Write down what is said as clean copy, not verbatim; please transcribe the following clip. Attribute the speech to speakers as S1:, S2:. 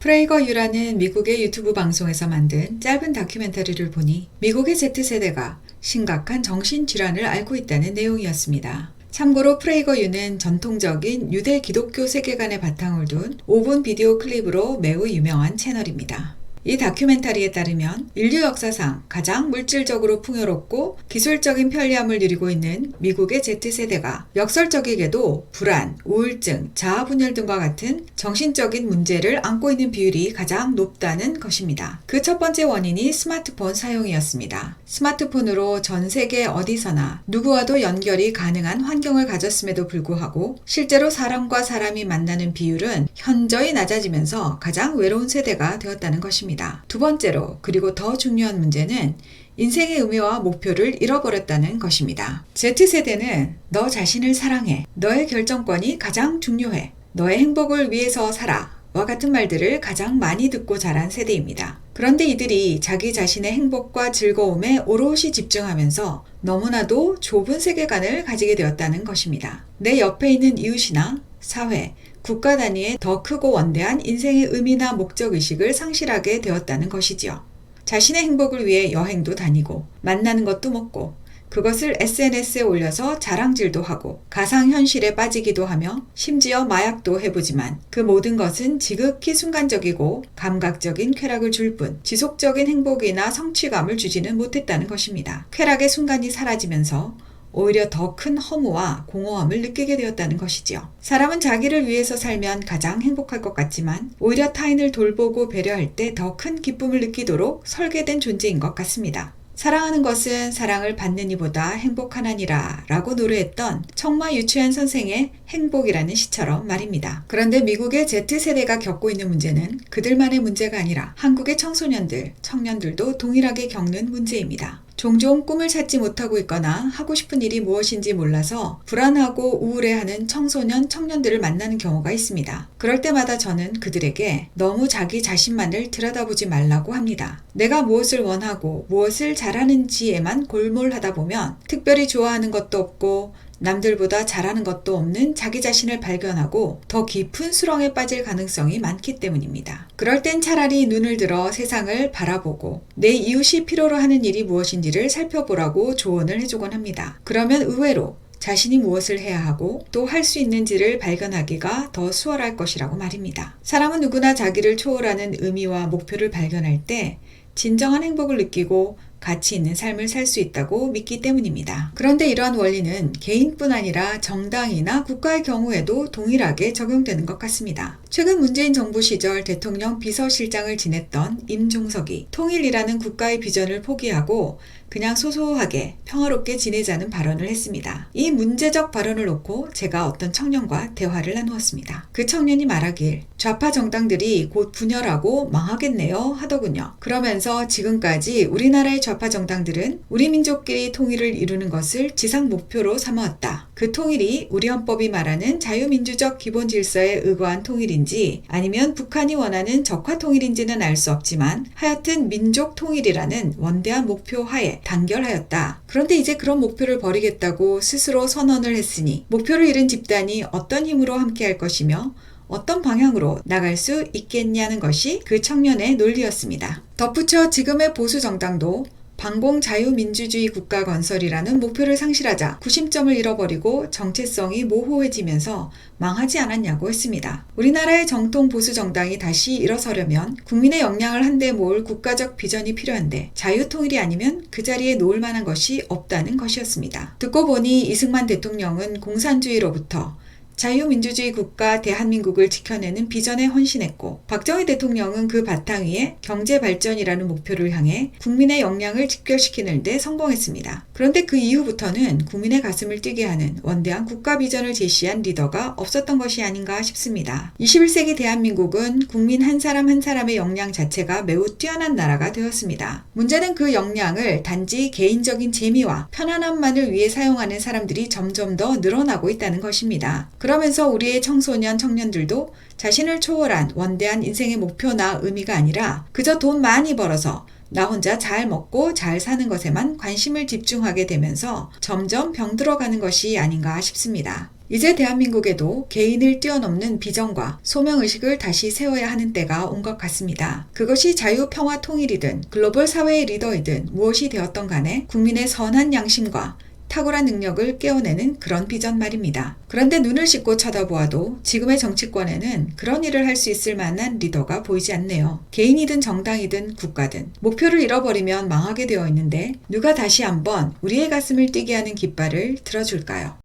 S1: 프레이거유라는 미국의 유튜브 방송에서 만든 짧은 다큐멘터리를 보니 미국의 Z세대가 심각한 정신질환을 앓고 있다는 내용이었습니다. 참고로 프레이거유는 전통적인 유대 기독교 세계관에 바탕을 둔 5분 비디오 클립으로 매우 유명한 채널입니다. 이 다큐멘터리에 따르면 인류 역사상 가장 물질적으로 풍요롭고 기술적인 편리함을 누리고 있는 미국의 Z세대가 역설적이게도 불안, 우울증, 자아분열 등과 같은 정신적인 문제를 안고 있는 비율이 가장 높다는 것입니다. 그 첫 번째 원인이 스마트폰 사용이었습니다. 스마트폰으로 전 세계 어디서나 누구와도 연결이 가능한 환경을 가졌음에도 불구하고 실제로 사람과 사람이 만나는 비율은 현저히 낮아지면서 가장 외로운 세대가 되었다는 것입니다. 두 번째로, 그리고 더 중요한 문제는 인생의 의미와 목표를 잃어버렸다는 것입니다. Z세대는 너 자신을 사랑해, 너의 결정권이 가장 중요해, 너의 행복을 위해서 살아 와 같은 말들을 가장 많이 듣고 자란 세대입니다. 그런데 이들이 자기 자신의 행복과 즐거움에 오롯이 집중하면서 너무나도 좁은 세계관을 가지게 되었다는 것입니다. 내 옆에 있는 이웃이나 사회, 국가 단위의 더 크고 원대한 인생의 의미나 목적의식을 상실하게 되었다는 것이지요. 자신의 행복을 위해 여행도 다니고 만나는 것도 먹고 그것을 SNS에 올려서 자랑질도 하고 가상현실에 빠지기도 하며 심지어 마약도 해보지만 그 모든 것은 지극히 순간적이고 감각적인 쾌락을 줄 뿐 지속적인 행복이나 성취감을 주지는 못했다는 것입니다. 쾌락의 순간이 사라지면서 오히려 더 큰 허무와 공허함을 느끼게 되었다는 것이지요. 사람은 자기를 위해서 살면 가장 행복할 것 같지만 오히려 타인을 돌보고 배려할 때 더 큰 기쁨을 느끼도록 설계된 존재인 것 같습니다. 사랑하는 것은 사랑을 받는 이보다 행복하나니라 라고 노래했던 청마 유치한 선생의 행복이라는 시처럼 말입니다. 그런데 미국의 Z세대가 겪고 있는 문제는 그들만의 문제가 아니라 한국의 청소년들, 청년들도 동일하게 겪는 문제입니다. 종종 꿈을 찾지 못하고 있거나 하고 싶은 일이 무엇인지 몰라서 불안하고 우울해하는 청소년, 청년들을 만나는 경우가 있습니다. 그럴 때마다 저는 그들에게 너무 자기 자신만을 들여다보지 말라고 합니다. 내가 무엇을 원하고 무엇을 잘하는지에만 골몰하다 보면 특별히 좋아하는 것도 없고 남들보다 잘하는 것도 없는 자기 자신을 발견하고 더 깊은 수렁에 빠질 가능성이 많기 때문입니다. 그럴 땐 차라리 눈을 들어 세상을 바라보고 내 이웃이 필요로 하는 일이 무엇인지를 살펴보라고 조언을 해주곤 합니다. 그러면 의외로 자신이 무엇을 해야 하고 또 할 수 있는지를 발견하기가 더 수월할 것이라고 말입니다. 사람은 누구나 자기를 초월하는 의미와 목표를 발견할 때 진정한 행복을 느끼고 가치 있는 삶을 살 수 있다고 믿기 때문입니다. 그런데 이러한 원리는 개인뿐 아니라 정당이나 국가의 경우에도 동일하게 적용되는 것 같습니다. 최근 문재인 정부 시절 대통령 비서실장을 지냈던 임종석이 통일이라는 국가의 비전을 포기하고 그냥 소소하게 평화롭게 지내자는 발언을 했습니다. 이 문제적 발언을 놓고 제가 어떤 청년과 대화를 나누었습니다. 그 청년이 말하길 좌파 정당들이 곧 분열하고 망하겠네요 하더군요. 그러면서 지금까지 우리나라의 좌파 정당들은 우리 민족끼리 통일을 이루는 것을 지상 목표로 삼아왔다. 그 통일이 우리 헌법이 말하는 자유민주적 기본 질서에 의거한 통일인지 아니면 북한이 원하는 적화 통일인지는 알 수 없지만 하여튼 민족 통일이라는 원대한 목표 하에 단결하였다. 그런데 이제 그런 목표를 버리겠다고 스스로 선언을 했으니 목표를 잃은 집단이 어떤 힘으로 함께할 것이며 어떤 방향으로 나갈 수 있겠냐는 것이 그 청년의 논리였습니다. 덧붙여 지금의 보수 정당도 반공 자유민주주의 국가 건설이라는 목표를 상실하자 구심점을 잃어버리고 정체성이 모호해지면서 망하지 않았냐고 했습니다. 우리나라의 정통 보수 정당이 다시 일어서려면 국민의 역량을 한데 모을 국가적 비전이 필요한데 자유통일이 아니면 그 자리에 놓을 만한 것이 없다는 것이었습니다. 듣고 보니 이승만 대통령은 공산주의로부터 자유민주주의 국가 대한민국을 지켜내는 비전에 헌신했고 박정희 대통령은 그 바탕 위에 경제발전이라는 목표를 향해 국민의 역량을 집결시키는 데 성공했습니다. 그런데 그 이후부터는 국민의 가슴을 뛰게 하는 원대한 국가 비전을 제시한 리더가 없었던 것이 아닌가 싶습니다. 21세기 대한민국은 국민 한 사람 한 사람의 역량 자체가 매우 뛰어난 나라가 되었습니다. 문제는 그 역량을 단지 개인적인 재미와 편안함만을 위해 사용하는 사람들이 점점 더 늘어나고 있다는 것입니다. 그러면서 우리의 청소년, 청년들도 자신을 초월한 원대한 인생의 목표나 의미가 아니라 그저 돈 많이 벌어서 나 혼자 잘 먹고 잘 사는 것에만 관심을 집중하게 되면서 점점 병들어가는 것이 아닌가 싶습니다. 이제 대한민국에도 개인을 뛰어넘는 비전과 소명의식을 다시 세워야 하는 때가 온 것 같습니다. 그것이 자유, 평화, 통일이든 글로벌 사회의 리더이든 무엇이 되었던 간에 국민의 선한 양심과 탁월한 능력을 깨워내는 그런 비전 말입니다. 그런데 눈을 씻고 쳐다보아도 지금의 정치권에는 그런 일을 할 수 있을 만한 리더가 보이지 않네요. 개인이든 정당이든 국가든 목표를 잃어버리면 망하게 되어 있는데 누가 다시 한번 우리의 가슴을 뛰게 하는 깃발을 들어줄까요?